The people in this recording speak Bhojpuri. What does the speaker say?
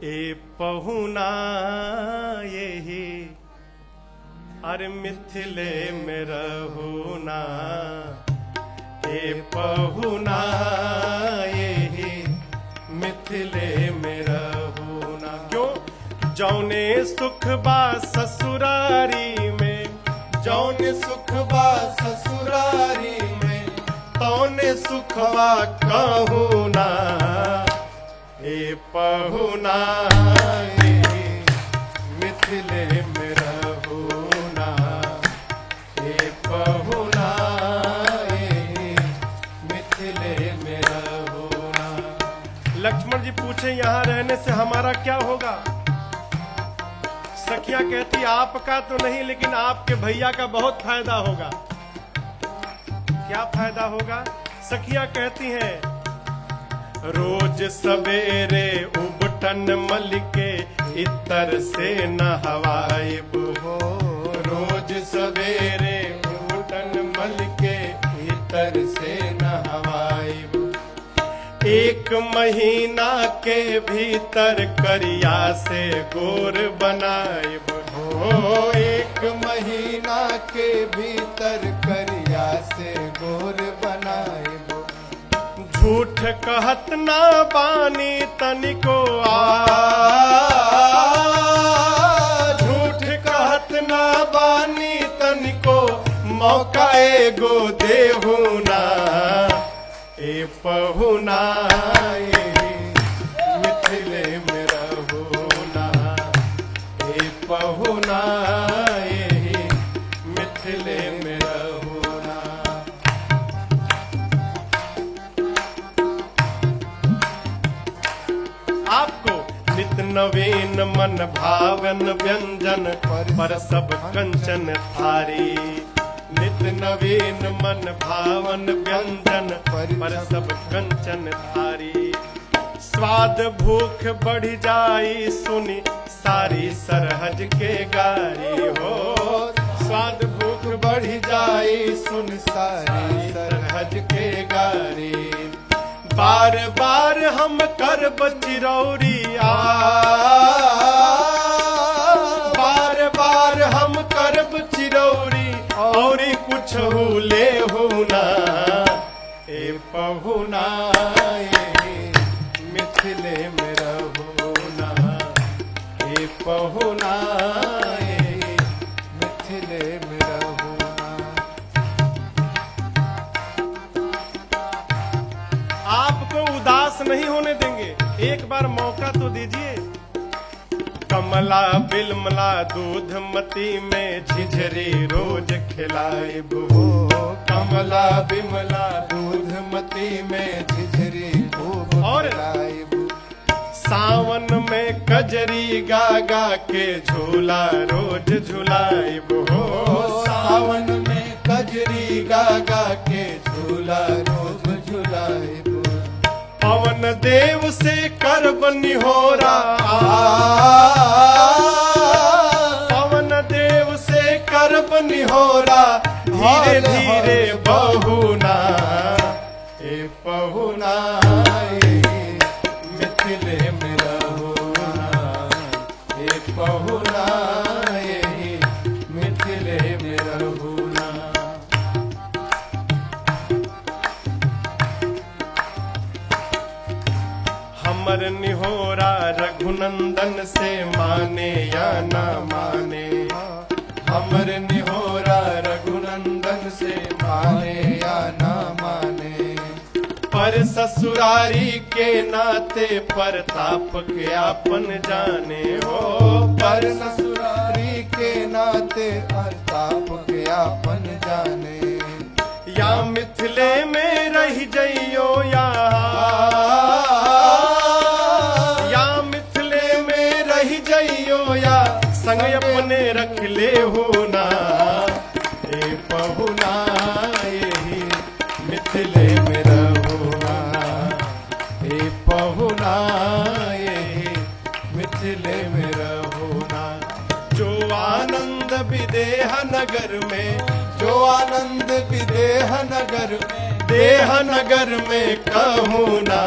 ए पहुना यही अरे मिथिले में रहुना, ए पहुना यही मिथिले में रहुना। क्यों? जौने सुख बा ससुरारी में, जौने सुख बा ससुरारी में, तौने सुख बा कहूना, ए पहुना यही मिथिले में रहुना, ए पहुना यही मिथिले में रहुना। लक्ष्मण जी पूछे यहाँ रहने से हमारा क्या होगा? सखिया कहती आपका तो नहीं, लेकिन आपके भैया का बहुत फायदा होगा। क्या फायदा होगा? सखिया कहती हैं रोज सवेरे उबटन मल के इतर से नहवाइब हो, रोज सवेरे उबटन मल के इतर से नहवाइब। एक महीना के भीतर करिया से गोर बनाइब हो, एक महीना के भीतर करिया से गोर बनाइब। झूठ कहत ना बानी तनिको झूठ कहत ना बानी तनिको, मौका एगो देहुना, ए पहुना यही मिथिले में रहुना, ए पहुना यही मिथिले में रहुना। आपको नित नवीन मन भावन व्यंजन पर सब कंचन थारी, नित नवीन मन भावन व्यंजन पर सब कंचन थारी। स्वाद भूख बढ़ जाई सुनी सारी सरहज के गारी हो, स्वाद भूख बढ़ जाई सुन सारी सरहज के गारी। बार बार हम करब चिरौरी बार बार हम करब चिरौरी, और कुछ ले होना, ए पहुना यही मिथिले में रहुना, ए पहुना यही मिथिले में रहुना। आपको उदास नहीं होने देंगे, एक बार मौका तो दीजिए। कमला बिलमला दूधमती में झिझरी रोज खिलाइब हो, कमला बिमला दूधमती में झिझरी खूब और खिलाइब। सावन में कजरी गागा के झूला रोज झुलाइब हो, सावन में कजरी गागा के झूला रोज झुलाइब। पवन देव से करब निहोरा पवन देव से करब निहोरा, धीरे धीरे बहुना, ए पहुना यही मिथिले में रहुना, ए पहुना यही मिथिले में रहुना। हमर निहोरा रघुनंदन से माने या ना माने, हमर निहोरा रघुनंदन से माने या ना माने। पर ससुरारी के नाते प्रताप के आपन जाने हो, पर ससुरारी के नाते प्रताप के आपन जाने। या मिथिले में रह जइयो या मिथिले में रह जइयो, या संग अपने रख ले होना, ए पहुना यही मिथिले में रहुना, ए पहुना यही मिथिले में रहुना। जो आनंद विदेह नगर में, जो आनंद विदेह नगर में, देह नगर में कहूँ ना,